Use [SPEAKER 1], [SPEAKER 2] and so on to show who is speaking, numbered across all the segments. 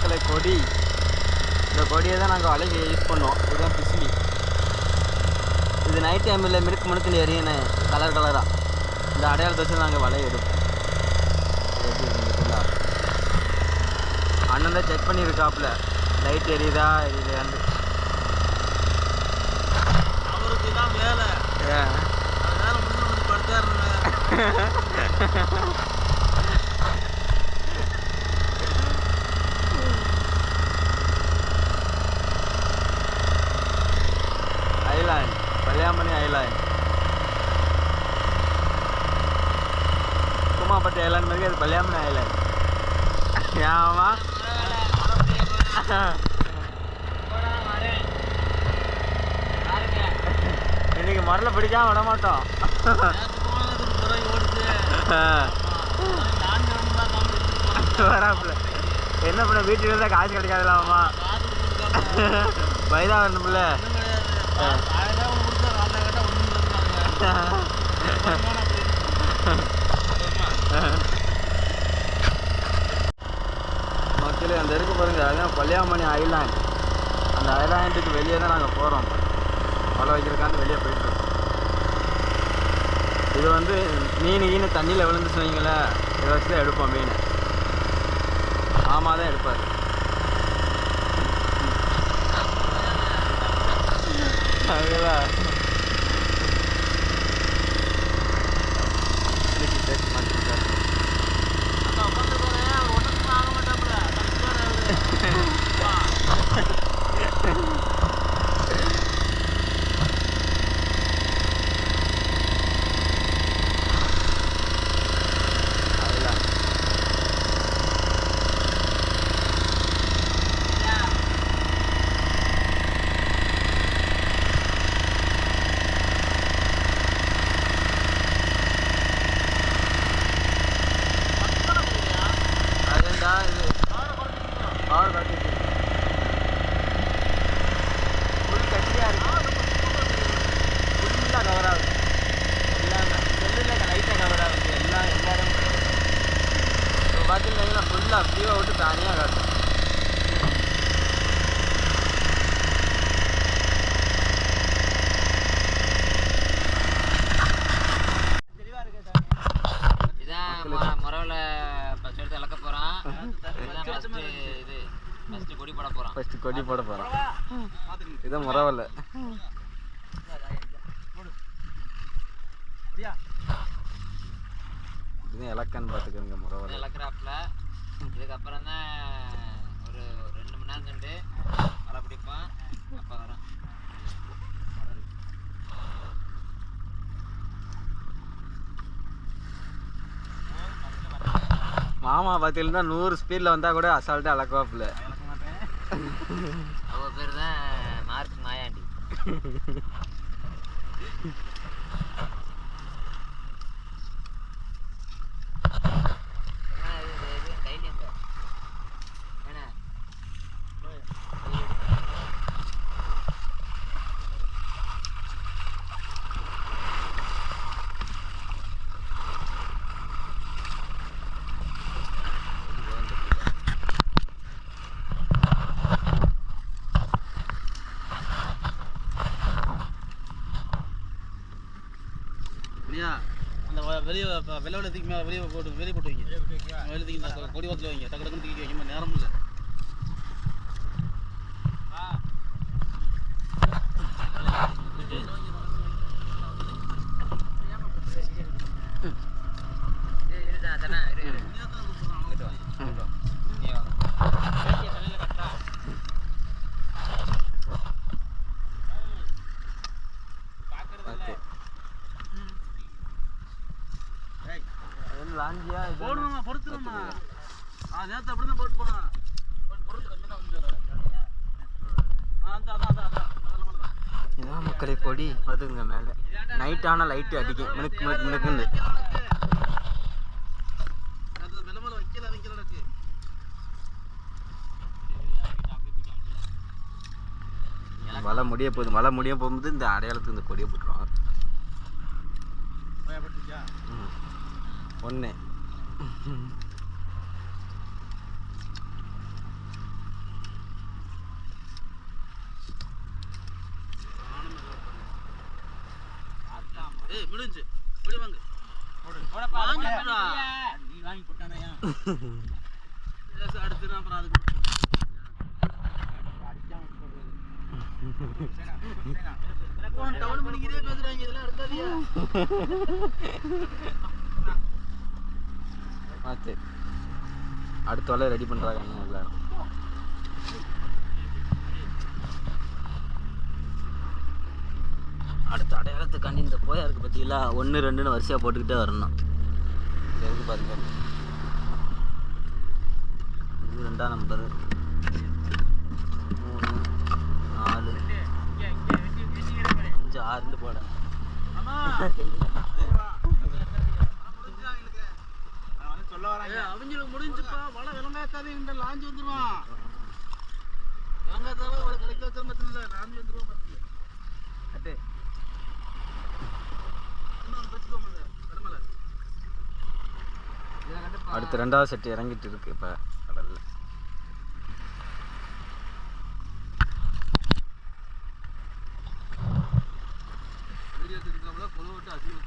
[SPEAKER 1] மக்களை கொடி. இந்த கொடியை தான் நாங்கள் வலைக்கு யூஸ் பண்ணுவோம். இதுதான் பிசிலி. இது நைட் டைமில் மினுக்கு மினுக்குன்னு எரியணும் கலர் கலராக. இந்த அடையாளத்தை வச்சு நாங்கள் வலையை எடுப்போம். அண்ணன் தான் செக் பண்ணியிருக்காப்புல லைட் எரியுதா எரியலையான்னு.
[SPEAKER 2] அவருக்கு தான் வேலை. அதனால முடிஞ்சு படுத்தாருங்க.
[SPEAKER 1] ஐலாண்ட், பள்ளியாமணி ஐலாண்ட். குமாப்பட்டி ஐலாண்ட் மாதிரி அது பள்ளியாமணி ஐலாண்ட். ஏமா இன்னைக்கு மரல பிடிக்காம விட மாட்டோம். வராப்புல என்ன பண்ண வீட்டுக்கு இருந்தா காசு கிடைக்காதுலாமா? வயதா வரணும்ல. மக்களே அந்த இருக்கு பாருங்க, அதுதான் பள்ளியாமணி ஐலாண்ட். அந்த ஐலாண்டுக்கு வெளியே தான் நாங்கள் போகிறோம். வலை வைக்கிறதுக்காண்டு வெளியே போயிட்டுருக்கோம். இது வந்து மீன் தண்ணியில் விழுந்துச்சு வைங்களேன், இதை வச்சு தான் எடுப்போம் மீன். மாமா தான் எடுப்பார். அதுதான் ஃபுல்லாக வியூவை விட்டு தனியாக காட்டும்.
[SPEAKER 3] இதான் முறவில் ஃபஸ்ட் எடுத்து இழக்க போகிறான். ஃபஸ்ட்டு கொடி போட போகிறான்.
[SPEAKER 1] ஃபஸ்ட்டு கொடி போட போகிறான். இதான் முறவில். இது இலக்கான்னு பார்த்துக்கோங்க. முறவில்
[SPEAKER 3] இழக்கிறாப்புல. இதுக்கப்புறம் தான் ஒரு 2 மணி நேரம் கண்டு வலை பிடிப்பான். அப்போ வரும்.
[SPEAKER 1] மாமா பார்த்தீங்கன்னா 100 ஸ்பீடில் வந்தால் கூட அசால்ட்டாக அழக்குவாப்புல.
[SPEAKER 3] அவ பேர் தான் மார்க் மாயாண்டி.
[SPEAKER 2] அந்த வெளியே வெள்ளை தூக்கி வெளியே போட்டு வைங்க. வெளியே தூக்கி கொடி வாசல் வைங்க. டக்கு டக்குன்னு தூக்கி வைக்க நேரம் இல்லை. போடுமா பொறுத்துருமா? நேற்று அப்படி தான் போட்டு போனேன்.
[SPEAKER 1] இதான் மக்களே கொடி பார்த்துக்குங்க. மேலே நைட் ஆனால் லைட்டு அடிக்கும். மினுக்கு மினுக்கு மினுக்குன்னு வலை முடிய போகுது. மழை முடிய போகும்போது இந்த அடையாளத்துக்கு இந்த கொடியை போட்டுருவாங்க. ஒன்று
[SPEAKER 2] ஏய் முடிஞ்சு ஓடி வாங்க நீ வாங்கி போட்டானயா அடுத்து அப்புறம் அதுக்கு டவுன் பண்ணிக்கிட்டே பேசுறாங்க இதெல்லாம் எடுக்காதியா
[SPEAKER 1] அடுத்த வேலை ரெடி பண்ணுறாங்க எல்லாரும். அடுத்த அடையாளத்துக்காண்டி இந்த போயா இருக்குது பார்த்தீங்களா 1 2ன்னு வரிசையாக போட்டுக்கிட்டே வரணும். எதுக்கு பாருங்க, இது 2ஆம் நம்பர் 3 4 5 6 போட
[SPEAKER 2] அவங்களுக்கு முடிஞ்சுப்பா வலை விளங்காத்தாதே லாஞ்சி வந்துருவான் விளங்காத்தாவே அவளை கிடைக்க வச்சா மட்டும் இல்லை லாஞ்சி வந்துருவான் பார்த்து
[SPEAKER 1] அடுத்து 2வது செட்டு இறங்கிட்டு இருக்கு இப்போ கடலில்.
[SPEAKER 2] வீடியோ எடுத்துக்கிட்டோம்னா கொலை விட்டு அசிங்க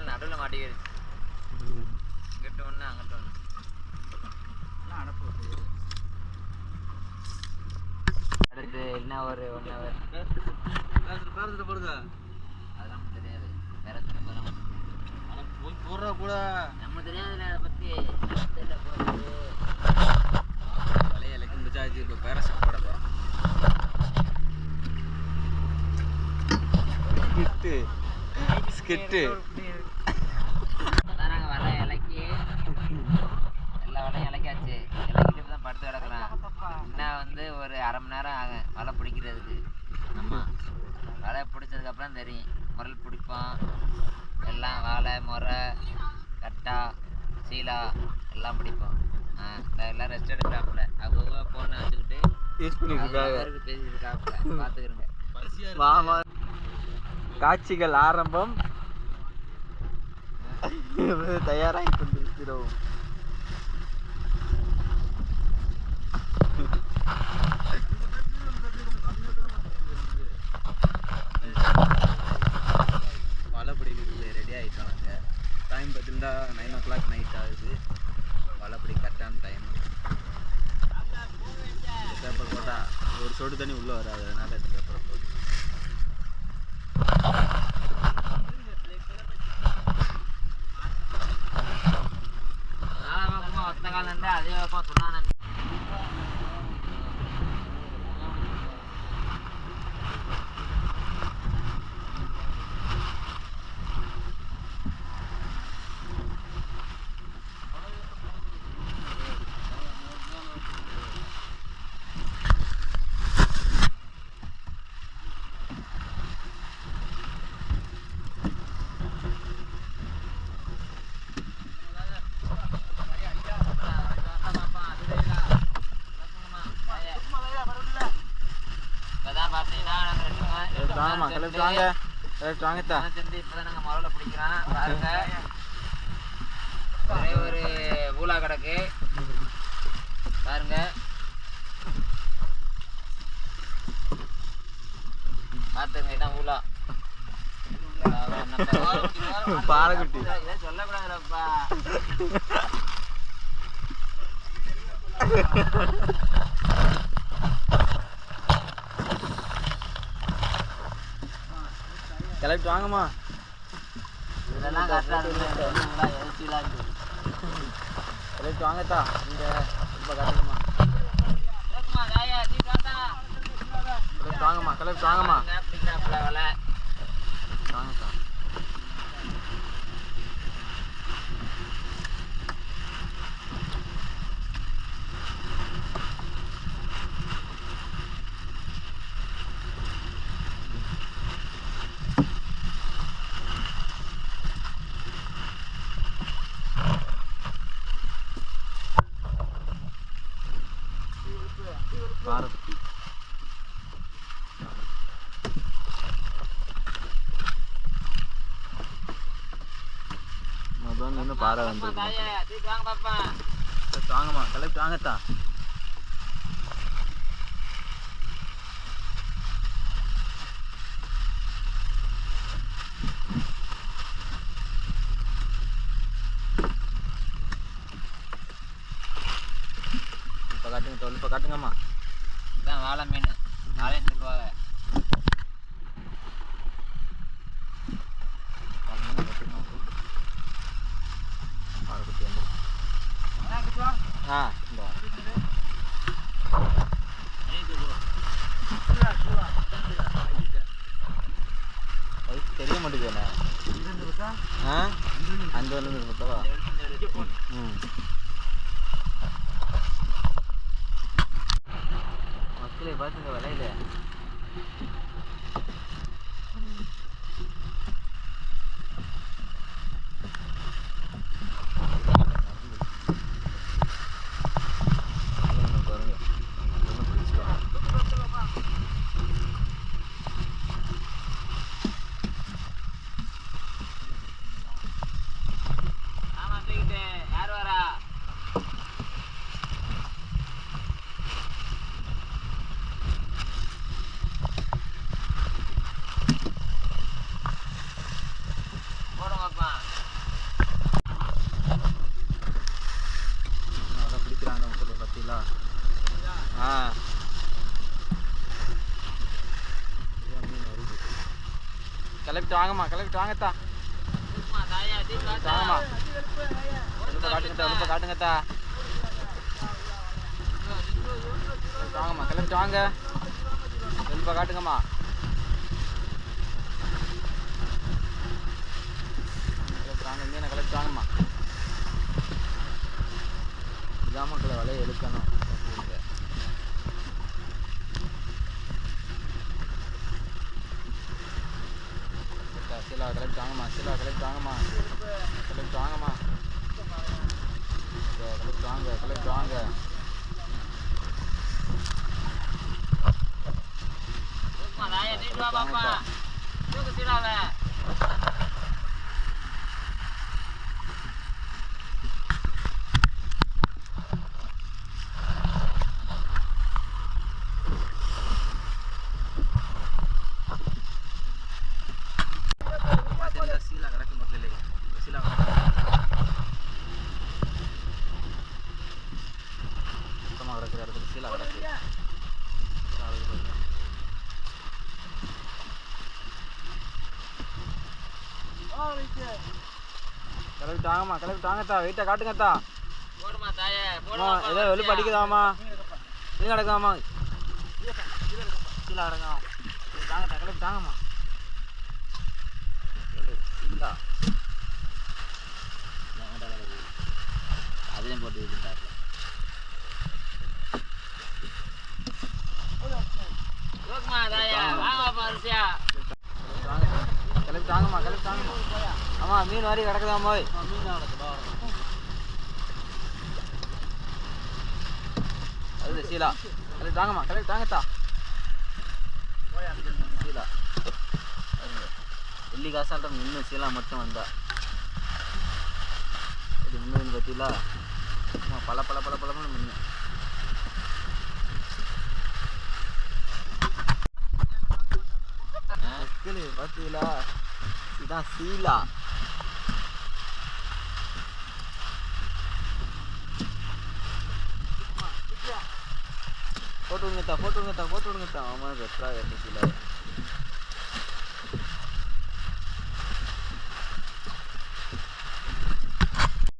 [SPEAKER 3] நடுவில் மாட்டிக்கிடுச்சு. இங்கிட்ட ஒன்று அங்கிட்ட ஒன்று அடுத்து என்ன ஒரு 1 hour
[SPEAKER 2] போடுங்க.
[SPEAKER 3] அதெல்லாம் தெரியாது. வேற சொல்ல
[SPEAKER 2] போய் போடுறா கூட
[SPEAKER 3] நம்ம தெரியாதுல்ல அதை பற்றி போகிறது.
[SPEAKER 1] வலையை இலக்கி முடிச்சாச்சு. இப்போ பேராசூட் போட போகிறோம். ஸ்கிட்டு
[SPEAKER 3] அதான் நாங்கள் வலை இலக்கி எல்லா வலையும் இலக்கியாச்சு. இலக்கிட்டு தான் படுத்து கிடக்குறேன். இன்னும் வந்து ஒரு 1/2 மணி நேரம் ஆகும் வலை பிடிக்கிறதுக்கு. ஆமாம், வலை பிடிச்சதுக்கப்புறம் தெரியும். முரல் பிடிப்போம் எல்லாம். வாழை முறை கட்டா சீலா எல்லாம் பிடிப்போம். எல்லாம் ரெஸ்ட் எடுக்கிறாப்புல. அவங்க ஃபோனை வச்சுக்கிட்டு
[SPEAKER 1] யூஸ் பண்ணிக்கிட்டு
[SPEAKER 3] பேசிட்டு இருக்காப்புல. பார்த்துக்கிறோங்க.
[SPEAKER 1] மாமா காட்சிகள் ஆரம்பம். தயாராகி கொண்டிருக்கிறோம். வலை பிடிக்கிறதுக்கு ரெடி ஆகிட்டாங்க. டைம் பார்த்தீங்கன்னா 9 o'clock நைட் ஆகுது. வலை பிடி கரெக்டான டைம். பேப்பர் போட்டால் ஒரு சொட்டு தண்ணி உள்ளே வராது. அதனால் இந்த பேப்பரை போட்டு
[SPEAKER 3] ஒத்த காலம் அதே பக்கம் சொன்னான். இப்பதான் நாங்க மரல பிடிக்கிறோம். பாருங்க, ஒரே ஒரு ஊலா கிடக்கு பாருங்க. பாத்துங்க, இதான் ஊலா.
[SPEAKER 1] பாலக்குட்டி
[SPEAKER 3] சொல்லக்கூடாதுப்பா.
[SPEAKER 1] கிளப்பிட்டு வாங்கம்மா.
[SPEAKER 3] இதெல்லாம் காட்டாது எரிச்சிலாம் இருக்குது.
[SPEAKER 1] கிளப்பிட்டு வாங்கத்தா. இங்கே ரொம்ப காட்டுங்கம்மா. கிளப்பிட்டு வாங்கம்மா, கிளப்பிட்டு வாங்கம்மா. வாங்கத்தா. பாரதி மொதல் நின்று பாறை வந்து வாங்கம்மா, கிளப்பிட்டு வாங்கத்தா. இப்போ காட்டுங்க, இப்போ காட்டுங்கம்மா.
[SPEAKER 3] இதுதான் வாழை மீன், வாழைன்னு சொல்லுவாங்க.
[SPEAKER 1] தெரிய மாட்டேங்குது. அந்த பார்த்தவா? மக்களே பார்த்துங்க விலையில.
[SPEAKER 3] யார் வரா? போடுங்கப்பா.
[SPEAKER 1] பிடிக்கிறாங்க மக்களே பார்த்தீங்களா? கிளப்பிட்டு வாங்கம்மா, கிளப்பிட்டு வாங்கத்தா. வாங்கம்மா, காட்டுங்கத்தா, காட்டுங்கத்தா. வாங்கம்மா, கிளப்பிட்டு வாங்க. வெளிப்பா காட்டுங்கம்மா. கிளப்பிட்டு வாங்க, மீனை கிளப்பிட்டு வாங்கம்மா. இதான் மக்களை வலையை எடுக்கணும். சீலா கிளப்பிட்டு வாங்கம்மா, சீலா கிளப்பிட்டு வாங்கம்மா, கிளப்பிட்டு வாங்கம்மா. கிளப்பிட்டு வாங்க, கிளப்பிட்டு வாங்க. சீலா கிடக்கு மக்களே, சீலா சுத்தமாக கிடக்குற இடத்துல சீலா கிடக்கு. கிளப்பிட்டு வாங்கம்மா, கிளப்பிட்டு வாங்கத்தா. வெயிட்டை காட்டுங்கத்தா. ஏதோ வெளிப்பு அடிக்குதாம்மா, மீன் கிடக்காமா, சீலா கிடக்கா. தாங்கத்தா, கிளப்பிட்டு வாங்கம்மா. சீலா
[SPEAKER 3] அதுலேயும் போட்டு வச்சுட்டாரு.
[SPEAKER 1] கிளப்பிட்டு வாங்கம்மா, கிளப்பிட்டு வாங்கம்மா. ஆமாம், மீன் மாதிரி கிடக்குதாம்மா.
[SPEAKER 2] மீன் நடக்குதா?
[SPEAKER 1] அது சீலா. கிளப்பிட்டு வாங்கம்மா, கிளப்பிட்டு வாங்கத்தா. சீலா வெள்ளி காசாட்டம் இன்னும் சீலா மட்டும் வந்தா இது முன்னு பார்த்தீங்களா? பல பல பல பழம்னு முன்னு பார்த்தீங்களா? இதுதான் சீலா. போட்டு விடுங்கத்தா, போட்டு விடுங்கத்தா, போட்டு விடுங்கத்தா. ஆமாம், பெட்ரா சீலா.